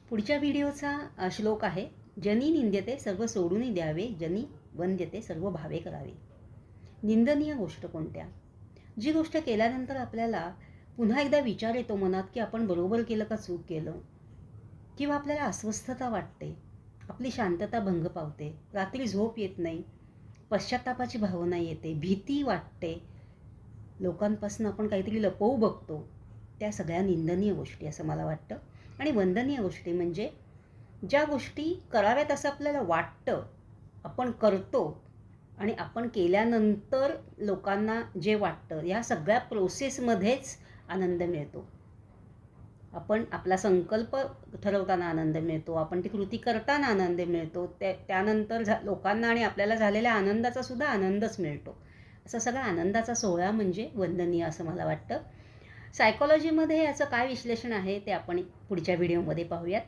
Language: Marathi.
पुढच्या व्हिडिओचा श्लोक आहे, जनी निंद्यते सर्व सोडून द्यावे, जनी वंद्यते सर्व भावे करावे. निंदनीय गोष्ट कोणत्या? जी गोष्ट केल्यानंतर आपल्याला पुन्हा एकदा विचार येतो मनात की आपण बरोबर केलं का चूक केलं, किंवा आपल्याला अस्वस्थता वाटते, आपली शांतता भंग पावते, रात्री झोप येत नाही, पश्चात्तापाची भावना येते, भीती वाटते, लोकांपासून आपण काहीतरी लपवू बघतो. त्या सगळ्या निंदनीय गोष्टी असं मला वाटतं. आणि वंदनीय गोष्टी म्हणजे ज्या गोष्टी कराव्यात असं आपल्याला वाटतं, आपण करतो आणि आपण केल्यानंतर लोकांना जे वाटतं, या सगळ्या प्रोसेसमध्येच आनंद मिळतो. आपण आपला संकल्प ठरवताना आनंद मिळतो, आपण ती कृती करताना आनंद मिळतो, त्यानंतर लोकांना आणि आपल्याला झालेल्या आनंदाचा सुद्धा आनंदच मिळतो. असा सगळा आनंदाचा सोहळा म्हणजे वंदनीय असं मला वाटतं. सायकॉलॉजीमध्ये याचं काय विश्लेषण आहे ते आपण पुढच्या व्हिडिओमध्ये पाहूयात.